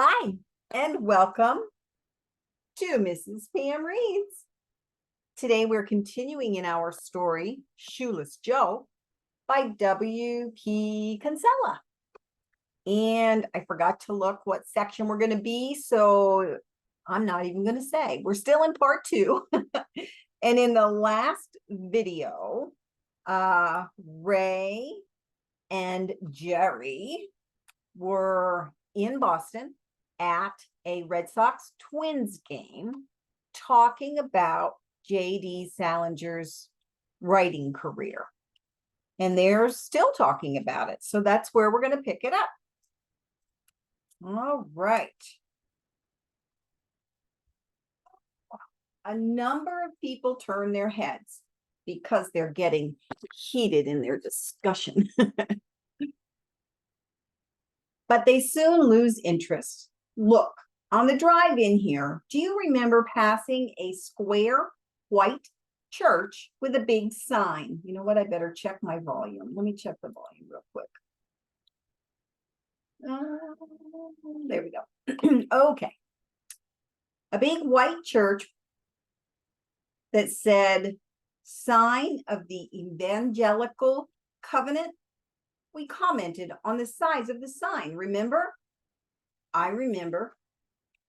Hi, and welcome to Mrs. Pam Reads. Today we're continuing in our story, Shoeless Joe by W.P. Kinsella. And I forgot to look what section we're going to be, so I'm not even going to say. We're still in part 2. And in the last video, Ray and Jerry were in Boston at a Red Sox Twins game talking about J.D. Salinger's writing career. And they're still talking about it. So that's where we're going to pick it up. All right. A number of people turn their heads because they're getting heated in their discussion. But they soon lose interest. Look, on the drive in here, do you remember passing a square white church with a big sign? You know what? I better check my volume. Let me check the volume real quick. There we go. Okay. A big white church that said, Sign of the Evangelical Covenant. We commented on the size of the sign, remember? I remember.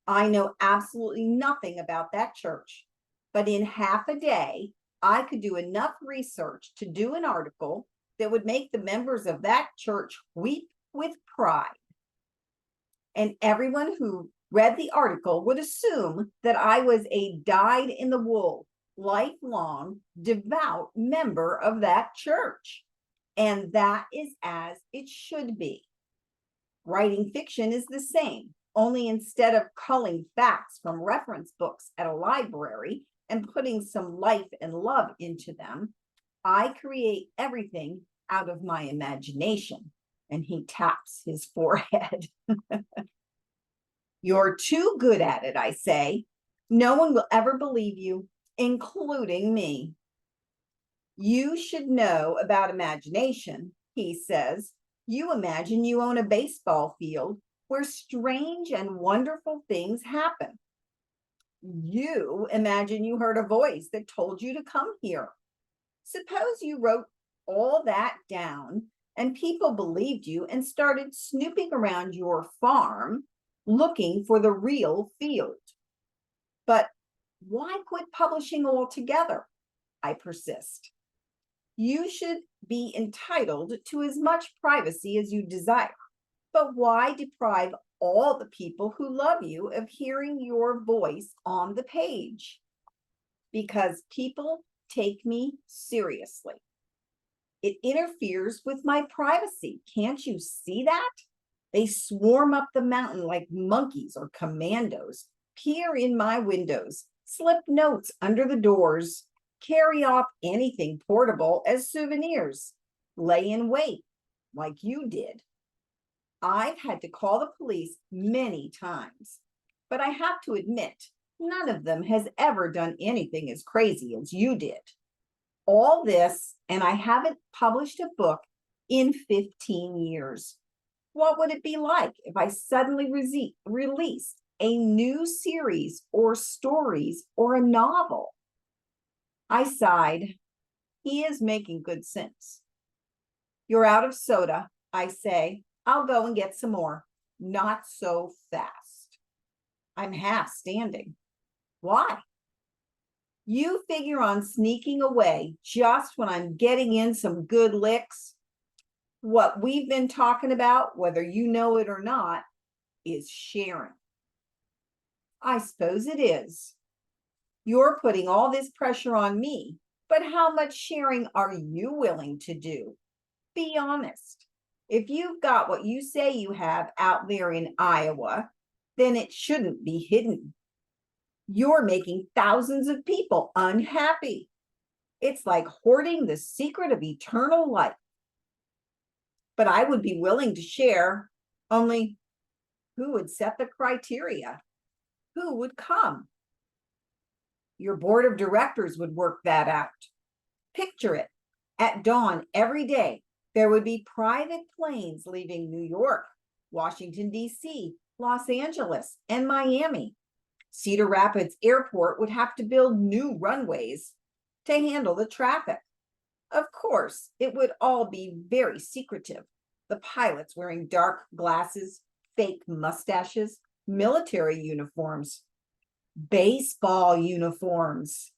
I know absolutely nothing about that church, but in half a day, I could do enough research to do an article that would make the members of that church weep with pride. And everyone who read the article would assume that I was a dyed-in-the-wool, lifelong, devout member of that church. And that is as it should be. Writing fiction is the same, only instead of culling facts from reference books at a library and putting some life and love into them, I create everything out of my imagination. And he taps his forehead. You're too good at it, I say. No one will ever believe you, including me. You should know about imagination, he says. You imagine you own a baseball field where strange and wonderful things happen. You imagine you heard a voice that told you to come here. Suppose you wrote all that down and people believed you and started snooping around your farm looking for the real field. But why quit publishing altogether? I persist. You should be entitled to as much privacy as you desire, but why deprive all the people who love you of hearing your voice on the page? Because people take me seriously. It interferes with my privacy. Can't you see that? They swarm up the mountain like monkeys or commandos, peer in my windows, slip notes under the doors, carry off anything portable as souvenirs, lay in wait like you did. I've had to call the police many times, but I have to admit, none of them has ever done anything as crazy as you did. All this, and I haven't published a book in 15 years. What would it be like if I suddenly released a new series or stories or a novel? I sighed. He is making good sense. You're out of soda, I say. I'll go and get some more. Not so fast. I'm half standing. Why? You figure on sneaking away just when I'm getting in some good licks. What we've been talking about, whether you know it or not, is sharing. I suppose it is. You're putting all this pressure on me, but how much sharing are you willing to do? Be honest. If you've got what you say you have out there in Iowa, then it shouldn't be hidden. You're making thousands of people unhappy. It's like hoarding the secret of eternal life. But I would be willing to share, only who would set the criteria? Who would come? Your board of directors would work that out. Picture it. At dawn every day, there would be private planes leaving New York, Washington, D.C., Los Angeles and Miami. Cedar Rapids Airport would have to build new runways to handle the traffic. Of course, it would all be very secretive. The pilots wearing dark glasses, fake mustaches, military uniforms, baseball uniforms.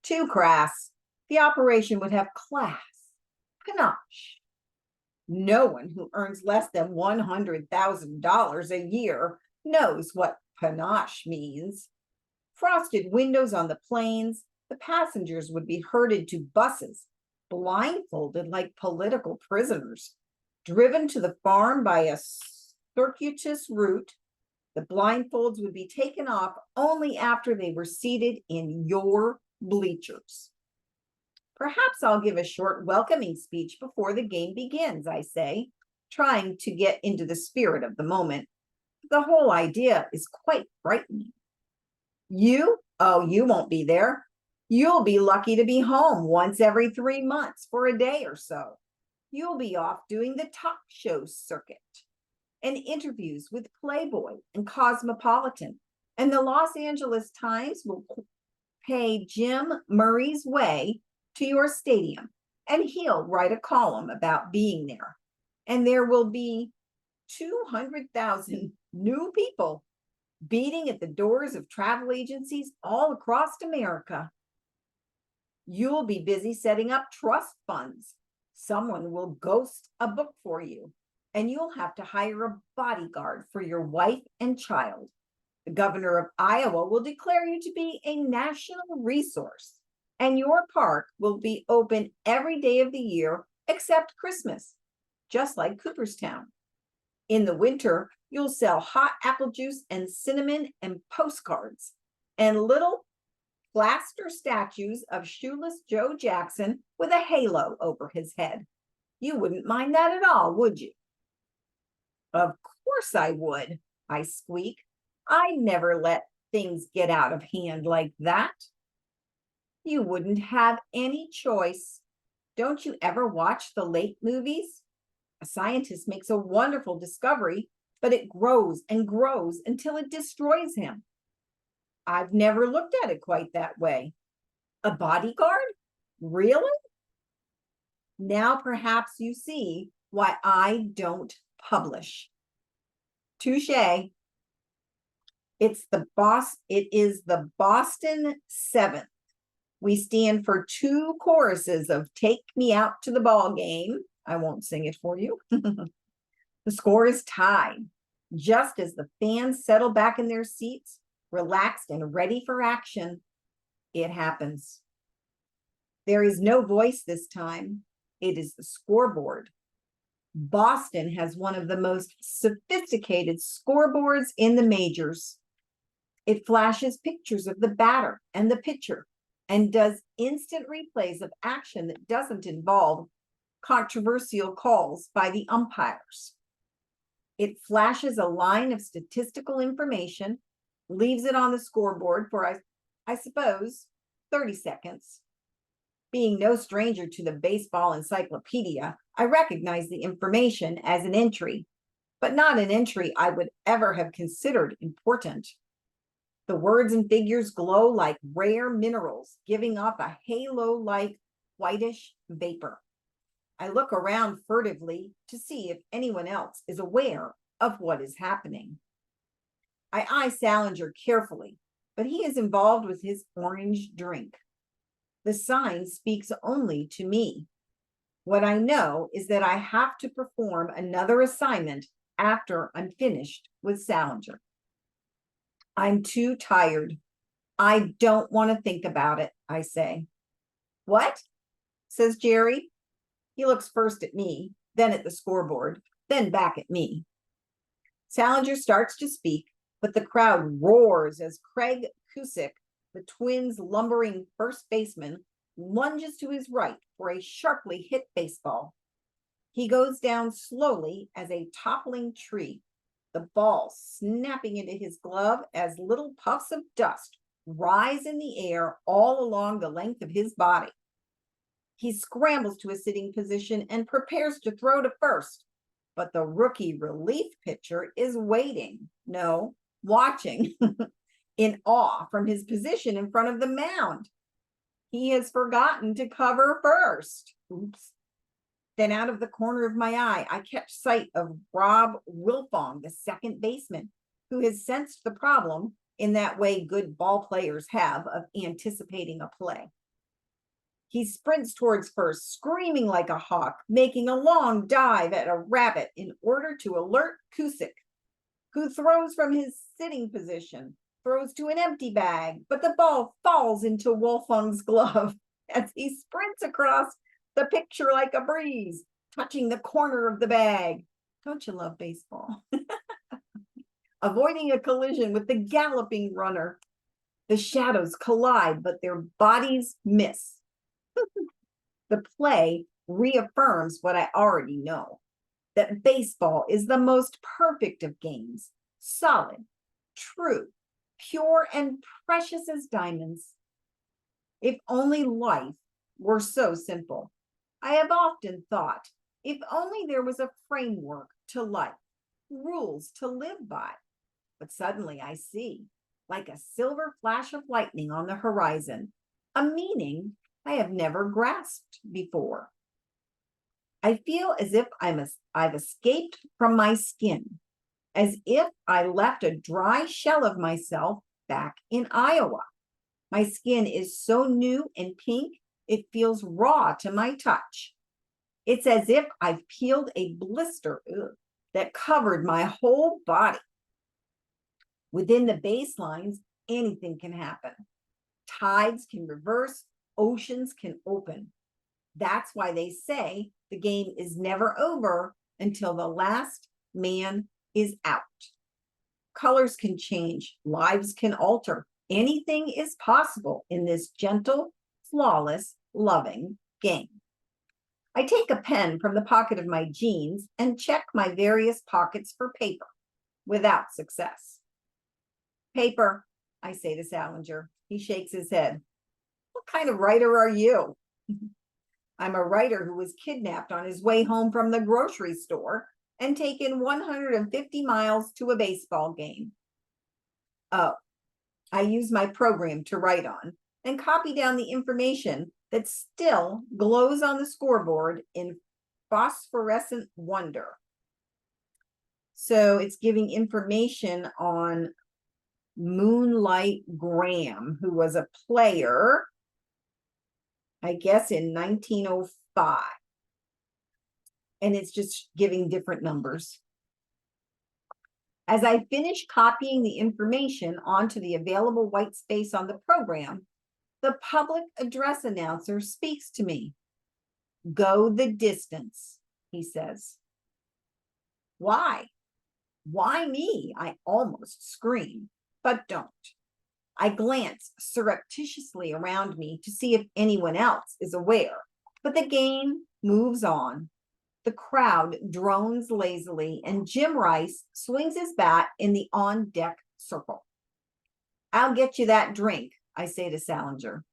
Too crass. The operation would have class, panache. No one who earns less than $100,000 a year knows what panache means. Frosted windows on the planes, the passengers would be herded to buses, blindfolded like political prisoners, driven to the farm by a circuitous route. The blindfolds would be taken off only after they were seated in your bleachers. Perhaps I'll give a short welcoming speech before the game begins, I say, trying to get into the spirit of the moment. The whole idea is quite frightening. You? Oh, you won't be there. You'll be lucky to be home once every 3 months for a day or so. You'll be off doing the talk show circuit and interviews with Playboy and Cosmopolitan. And the Los Angeles Times will pay Jim Murray's way to your stadium, and he'll write a column about being there. And there will be 200,000 new people beating at the doors of travel agencies all across America. You'll be busy setting up trust funds. Someone will ghost a book for you, and you'll have to hire a bodyguard for your wife and child. The governor of Iowa will declare you to be a national resource, and your park will be open every day of the year except Christmas, just like Cooperstown. In the winter, you'll sell hot apple juice and cinnamon and postcards and little plaster statues of Shoeless Joe Jackson with a halo over his head. You wouldn't mind that at all, would you? Of course I would, I squeak. I never let things get out of hand like that. You wouldn't have any choice. Don't you ever watch the late movies? A scientist makes a wonderful discovery, but it grows and grows until it destroys him. I've never looked at it quite that way. A bodyguard? Really? Now perhaps you see why I don't publish. Touché. It is the Boston 7th. We stand for 2 choruses of Take Me Out to the Ball Game. I won't sing it for you. The score is tied. Just as the fans settle back in their seats, relaxed and ready for action, it happens. There is no voice this time. It is the scoreboard. Boston has one of the most sophisticated scoreboards in the majors. It flashes pictures of the batter and the pitcher and does instant replays of action that doesn't involve controversial calls by the umpires. It flashes a line of statistical information, leaves it on the scoreboard for, I suppose, 30 seconds. Being no stranger to the baseball encyclopedia, I recognize the information as an entry, but not an entry I would ever have considered important. The words and figures glow like rare minerals, giving off a halo-like whitish vapor. I look around furtively to see if anyone else is aware of what is happening. I eye Salinger carefully, but he is involved with his orange drink. The sign speaks only to me. What I know is that I have to perform another assignment after I'm finished with Salinger. I'm too tired. I don't want to think about it, I say. What? Says Jerry. He looks first at me, then at the scoreboard, then back at me. Salinger starts to speak, but the crowd roars as Craig Cusick, the Twins' lumbering first baseman, lunges to his right for a sharply hit baseball. He goes down slowly as a toppling tree, the ball snapping into his glove as little puffs of dust rise in the air all along the length of his body. He scrambles to a sitting position and prepares to throw to first, but the rookie relief pitcher is waiting, no, watching in awe from his position in front of the mound. He has forgotten to cover first. Oops. Then out of the corner of my eye, I catch sight of Rob Wilfong, the second baseman, who has sensed the problem in that way good ball players have of anticipating a play. He sprints towards first, screaming like a hawk, making a long dive at a rabbit in order to alert Cusick, who throws from his sitting position, throws to an empty bag, but the ball falls into Wolfong's glove as he sprints across the picture like a breeze, touching the corner of the bag. Don't you love baseball? Avoiding a collision with the galloping runner. The shadows collide, but their bodies miss. The play reaffirms what I already know, that baseball is the most perfect of games, solid, true, pure, and precious as diamonds. If only life were so simple. I have often thought, if only there was a framework to life, rules to live by. But suddenly I see, like a silver flash of lightning on the horizon, a meaning I have never grasped before. I feel as if I've escaped from my skin, as if I left a dry shell of myself back in Iowa. My skin is so new and pink, it feels raw to my touch. It's as if I've peeled a blister that covered my whole body. Within the baselines, anything can happen. Tides can reverse, oceans can open. That's why they say the game is never over until the last man is out. Colors can change, lives can alter. Anything is possible in this gentle, flawless, loving game. I take a pen from the pocket of my jeans and check my various pockets for paper, without success. Paper, I say to Salinger. He shakes his head. What kind of writer are you? I'm a writer who was kidnapped on his way home from the grocery store and taken 150 miles to a baseball game. Oh, I use my program to write on and copy down the information that still glows on the scoreboard in phosphorescent wonder. So it's giving information on Moonlight Graham, who was a player, I guess, in 1905. And it's just giving different numbers. As I finish copying the information onto the available white space on the program, the public address announcer speaks to me. Go the distance, he says. Why? Why me? I almost scream, but don't. I glance surreptitiously around me to see if anyone else is aware, but the game moves on. The crowd drones lazily, and Jim Rice swings his bat in the on-deck circle. I'll get you that drink, I say to Salinger.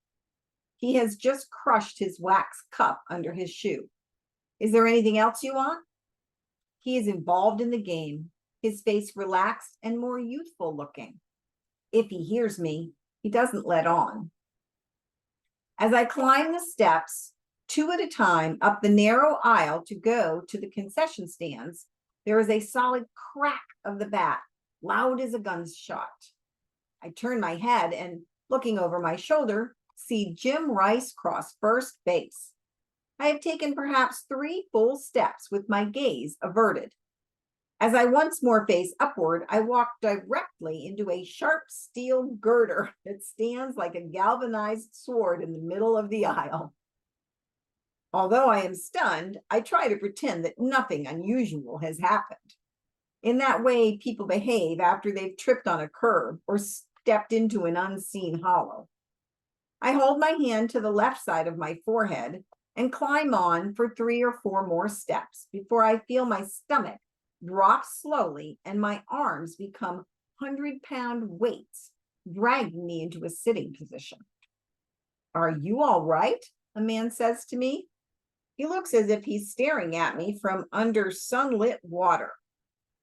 He has just crushed his wax cup under his shoe. Is there anything else you want? He is involved in the game, his face relaxed and more youthful looking. If he hears me, he doesn't let on. As I climb the steps, two at a time, up the narrow aisle to go to the concession stands, there is a solid crack of the bat, loud as a gunshot. I turn my head and, looking over my shoulder, see Jim Rice cross first base. I have taken perhaps 3 full steps with my gaze averted. As I once more face upward, I walk directly into a sharp steel girder that stands like a galvanized sword in the middle of the aisle. Although I am stunned, I try to pretend that nothing unusual has happened. In that way, people behave after they've tripped on a curb or stepped into an unseen hollow. I hold my hand to the left side of my forehead and climb on for 3 or 4 more steps before I feel my stomach drop slowly and my arms become 100-pound weights, dragging me into a sitting position. Are you all right? A man says to me. He looks as if he's staring at me from under sunlit water.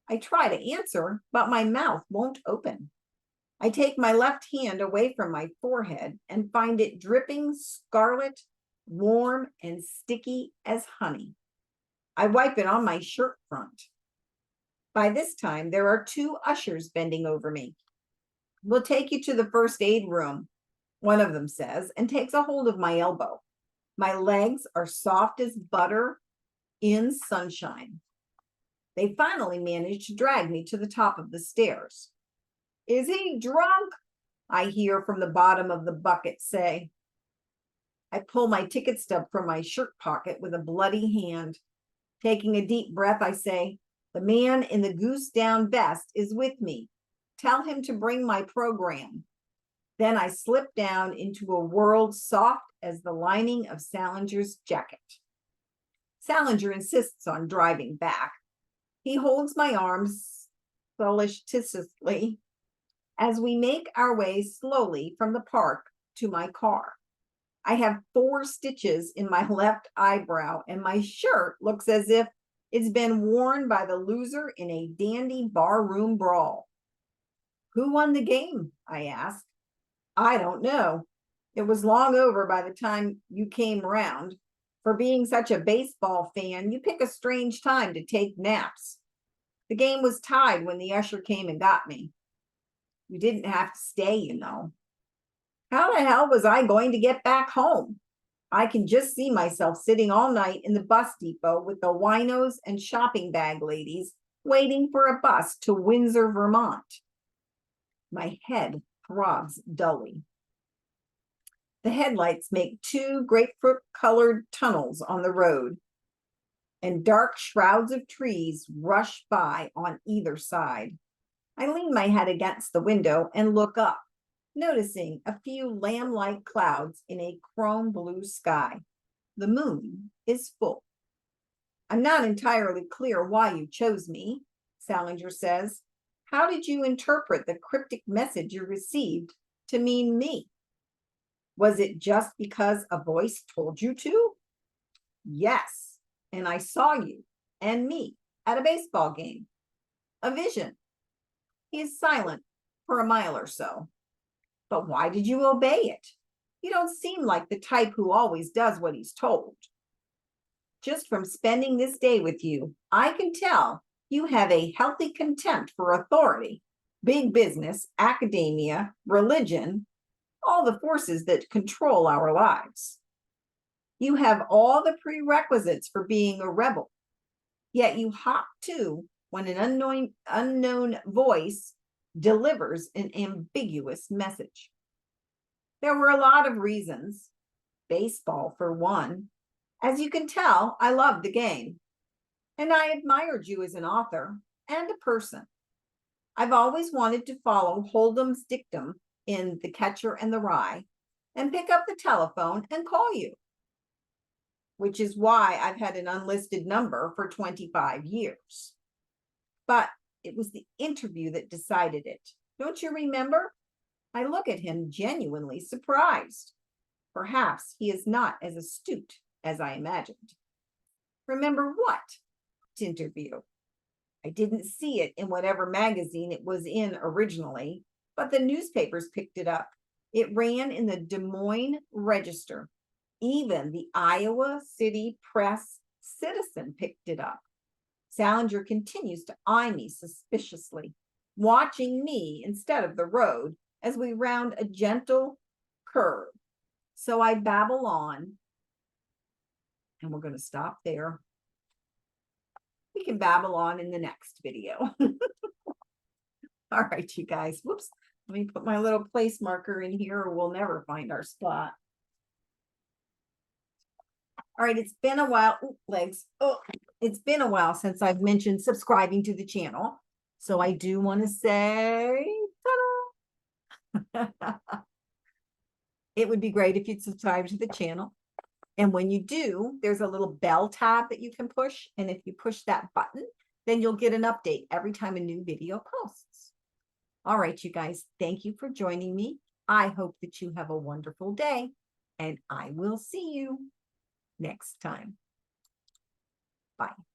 I try to answer, but my mouth won't open. I take my left hand away from my forehead and find it dripping scarlet, warm, and sticky as honey. I wipe it on my shirt front. By this time, there are two ushers bending over me. We'll take you to the first aid room, one of them says, and takes a hold of my elbow. My legs are soft as butter in sunshine. They finally manage to drag me to the top of the stairs. Is he drunk? I hear from the bottom of the bucket say. I pull my ticket stub from my shirt pocket with a bloody hand. Taking a deep breath, I say, the man in the goose down vest is with me. Tell him to bring my program. Then I slip down into a world soft as the lining of Salinger's jacket. Salinger insists on driving back. He holds my arms solicitously as we make our way slowly from the park to my car. I have 4 stitches in my left eyebrow, and my shirt looks as if it's been worn by the loser in a dandy barroom brawl. Who won the game? I asked. I don't know. It was long over by the time you came around. For being such a baseball fan, you pick a strange time to take naps. The game was tied when the usher came and got me. You didn't have to stay, you know. How the hell was I going to get back home? I can just see myself sitting all night in the bus depot with the winos and shopping bag ladies waiting for a bus to Windsor, Vermont. My head throbs dully. The headlights make 2 grapefruit-colored tunnels on the road, and dark shrouds of trees rush by on either side. I lean my head against the window and look up, noticing a few lamb-like clouds in a chrome blue sky. The moon is full. I'm not entirely clear why you chose me, Salinger says. How did you interpret the cryptic message you received to mean me? Was it just because a voice told you to? Yes, and I saw you and me at a baseball game. A vision. He is silent for a mile or so. But why did you obey it? You don't seem like the type who always does what he's told. Just from spending this day with you, I can tell you have a healthy contempt for authority, big business, academia, religion, all the forces that control our lives. You have all the prerequisites for being a rebel, yet you hop to when an unknown voice delivers an ambiguous message. There were a lot of reasons. Baseball, for one. As you can tell, I love the game. And I admired you as an author and a person. I've always wanted to follow Hold'em's dictum in The Catcher and the Rye and pick up the telephone and call you, which is why I've had an unlisted number for 25 years. But it was the interview that decided it. Don't you remember? I look at him genuinely surprised. Perhaps he is not as astute as I imagined. Remember what? Interview. I didn't see it in whatever magazine it was in originally, but the newspapers picked it up. It ran in the Des Moines Register. Even the Iowa City Press Citizen picked it up. Salinger continues to eye me suspiciously, watching me instead of the road as we round a gentle curve. So I babble on, and we're going to stop there. We can babble on in the next video. All right, you guys. Whoops. Let me put my little place marker in here or we'll never find our spot. All right, it's been a while. Ooh, legs. Oh, it's been a while since I've mentioned subscribing to the channel. So I do want to say, ta-da! It would be great if you'd subscribe to the channel. And when you do, there's a little bell tab that you can push. And if you push that button, then you'll get an update every time a new video posts. All right, you guys, thank you for joining me. I hope that you have a wonderful day, and I will see you next time. Bye.